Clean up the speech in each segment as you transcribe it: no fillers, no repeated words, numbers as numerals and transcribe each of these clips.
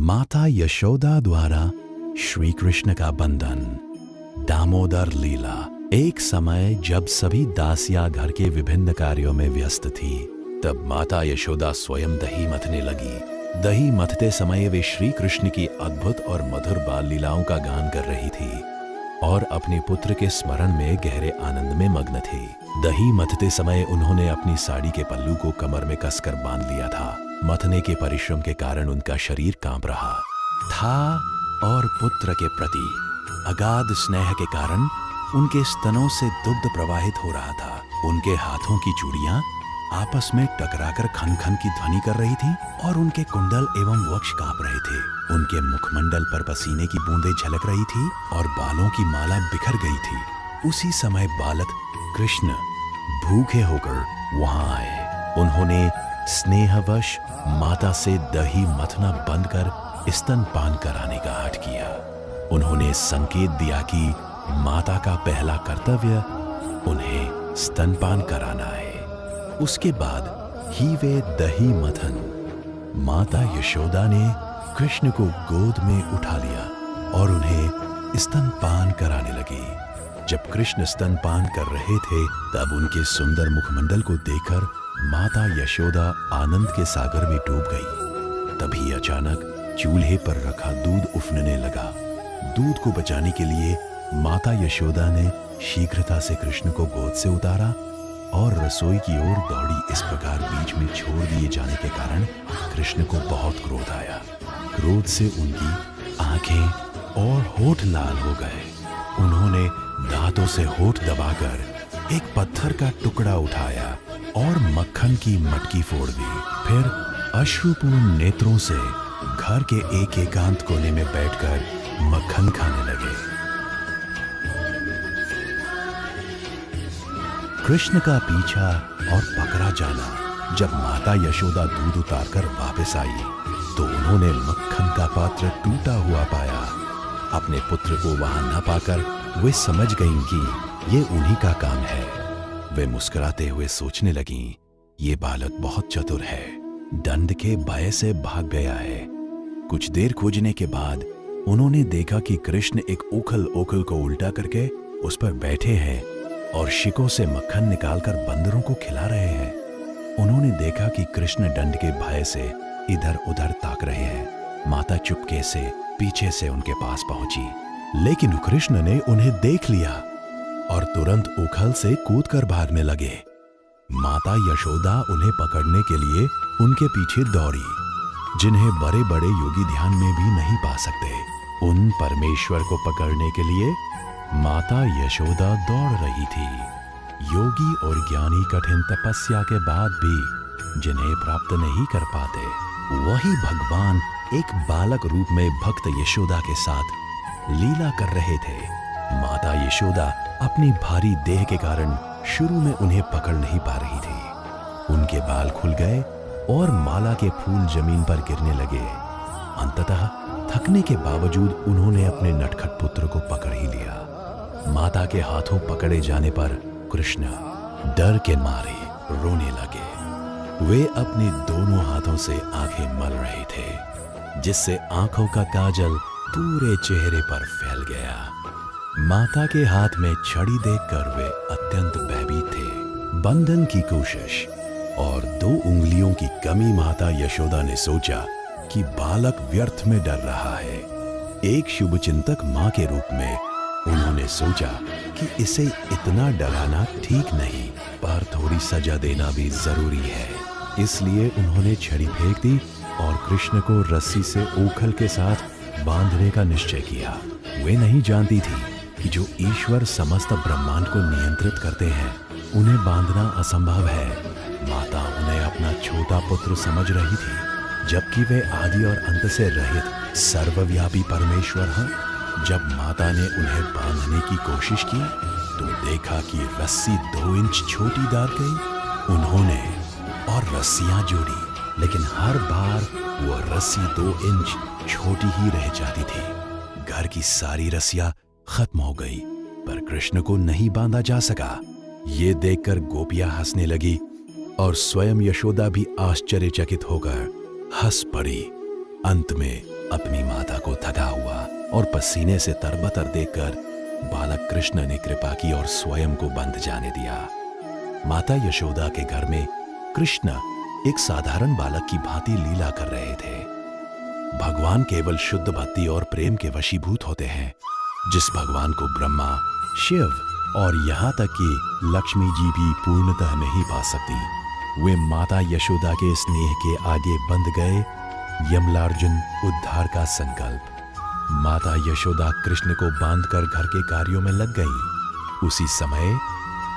माता यशोदा द्वारा श्री कृष्ण का बंधन। दामोदर लीला। एक समय जब सभी दासियां घर के विभिन्न कार्यों में व्यस्त थी, तब माता यशोदा स्वयं दही मथने लगी। दही मथते समय वे श्री कृष्ण की अद्भुत और मधुर बाल लीलाओं का गान कर रही थी और अपने पुत्र के स्मरण में गहरे आनंद में मग्न थी। दही मथते समय उन्होंने अपनी साड़ी के पल्लू को कमर में कसकर बांध लिया था। मथने के परिश्रम के कारण उनका शरीर कांप रहा था और पुत्र के प्रति अगाध स्नेह के कारण उनके स्तनों से दुग्ध प्रवाहित हो रहा था। उनके हाथों की चूड़ियां आपस में टकराकर खन खन की ध्वनि कर रही थी और उनके कुंडल एवं वक्ष कांप रहे थे। उनके मुखमंडल पर पसीने की बूंदें झलक रही थी और बालों की माला बिखर गई थी। उसी समय बालक कृष्ण भूखे होकर वहां आए। उन्होंने स्नेहवश माता से दही मथना बंद कर स्तनपान कराने का हठ किया। उन्होंने संकेत दिया कि माता का पहला कर्तव्य उन्हें स्तनपान कराना है। उसके बाद ही वे दही मथन। माता यशोदा ने कृष्ण को गोद में उठा लिया और उन्हें स्तनपान कराने लगी। जब कृष्ण स्तनपान कर रहे थे, तब उनके सुंदर मुखमंडल को देखकर माता यशोदा आनंद के सागर में डूब गई। तभी अचानक चूल्हे पर रखा दूध उफनने लगा। दूध को बचाने के लिए माता यशोदा ने शीघ्रता से कृष्ण को गोद से उतारा और रसोई की ओर दौड़ी। इस प्रकार बीच में छोड़ दिए जाने के कारण कृष्ण को बहुत क्रोध आया। क्रोध से उनकी आंखें और होठ लाल हो गए। उन्होंने दांतों से होठ दबाकर एक पत्थर का टुकड़ा उठाया और मक्खन की मटकी फोड़ दी। फिर अश्रुपूर्ण नेत्रों से घर के एक एकांत कोने में बैठकर मक्खन खाने लगे। कृष्ण का पीछा और पकड़ा जाना। जब माता यशोदा दूध उतारकर वापस आई, तो उन्होंने मक्खन का पात्र टूटा हुआ पाया। अपने पुत्र को वहां न पाकर वे समझ गईं कि ये उन्हीं का काम है। वे मुस्कुराते हुए सोचने लगीं, ये बालक बहुत चतुर है, दंड के भय से भाग गया है। कुछ देर खोजने के बाद उन्होंने देखा कि कृष्ण एक उखल ओखल को उल्टा करके उस पर बैठे हैं और शिकों से मक्खन निकालकर बंदरों को खिला रहे हैं। उन्होंने देखा कि कृष्ण दंड के भय से इधर उधर ताक रहे हैं। माता चुपके से पीछे से उनके पास पहुंची, लेकिन कृष्ण ने उन्हें देख लिया और तुरंत उखल से कूदकर भागने लगे। माता यशोदा उन्हें पकड़ने के लिए उनके पीछे दौड़ी, जिन्हें बड़े बड़े योगी ध्यान में भी नहीं पा सकते। उन परमेश्वर को पकड़ने के लिए माता यशोदा दौड़ रही थी। योगी और ज्ञानी कठिन तपस्या के बाद भी जिन्हें प्राप्त नहीं कर पाते, वही भगवान एक बालक रूप में भक्त यशोदा के साथ लीला कर रहे थे। माता यशोदा अपनी भारी देह के कारण शुरू में उन्हें पकड़ नहीं पा रही थी। उनके बाल खुल गए और माला के फूल जमीन पर गिरने लगे। अंततः थकने के बावजूद उन्होंने अपने नटखट पुत्र को पकड़ ही लिया। माता के हाथों पकड़े जाने पर कृष्ण डर के मारे रोने लगे। वे अपने दोनों हाथों से आंखें मल रहे थे, जिससे आंखों का काजल पूरे चेहरे पर फैल गया। माता के हाथ में छड़ी देखकर वे अत्यंत भयभीत थे। बंधन की कोशिश और 2 उंगलियों की कमी। माता यशोदा ने सोचा कि बालक व्यर्थ में डर रहा है। एक शुभचिंतक मां के रूप में उन्होंने सोचा कि इसे इतना डराना ठीक नहीं, पर थोड़ी सजा देना भी जरूरी है। इसलिए उन्होंने छड़ी फेंक दी और कृष्ण को रस्सी से उखल के साथ बांधने का निश्चय किया। वे नहीं जानती थी कि जो ईश्वर समस्त ब्रह्मांड को नियंत्रित करते हैं, उन्हें बांधना असंभव है। माता उन्हें अपना छोटा पुत्र समझ रही थी, जबकि वे आदि और अंत से रहित सर्वव्यापी परमेश्वर हैं। जब माता ने उन्हें बांधने की कोशिश की, तो देखा कि रस्सी 2 इंच छोटी डाल गई। उन्होंने और रस्सियां जोड़ी, लेकिन हर बार वो रस्सी 2 इंच छोटी ही रह जाती थी। घर की सारी रस्सियां खत्म हो गई, पर कृष्ण को नहीं बांधा जा सका। ये देखकर गोपियां हंसने लगी और स्वयं यशोदा भी आश्चर्यचकित होकर हंस पड़ी। अंत में अपनी माता को थका हुआ और पसीने से तरबतर देखकर बालक कृष्ण ने कृपा की और स्वयं को बंद जाने दिया। माता यशोदा के घर में कृष्ण एक साधारण बालक की भांति लीला कर रहे थे। भगवान केवल शुद्ध भक्ति और प्रेम के वशीभूत होते हैं। जिस भगवान को ब्रह्मा, शिव और यहाँ तक कि लक्ष्मी जी भी पूर्णतः नहीं पा सकती, वे माता यशोदा के स्नेह के आगे बंध गए यमलार्जुन उद्धार का संकल्प। माता यशोदा कृष्ण को बांधकर घर के कार्यों में लग गई। उसी समय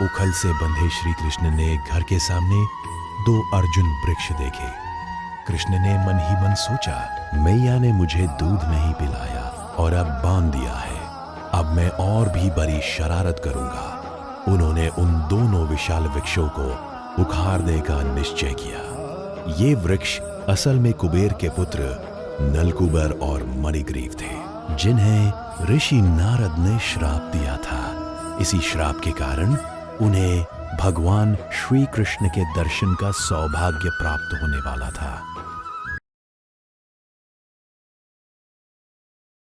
उखल से बंधे श्री कृष्ण ने घर के सामने 2 अर्जुन वृक्ष देखे। कृष्ण ने मन ही मन सोचा, मैया ने मुझे दूध नहीं पिलाया और अब बांध दिया है, अब मैं और भी बड़ी शरारत करूंगा। उन्होंने उन दोनों विशाल वृक्षों को उखाड़ने का निश्चय किया। ये वृक्ष असल में कुबेर के पुत्र नलकूबर और मणिग्रीव थे, जिन्हें ऋषि नारद ने श्राप दिया था। इसी श्राप के कारण उन्हें भगवान श्री कृष्ण के दर्शन का सौभाग्य प्राप्त होने वाला था।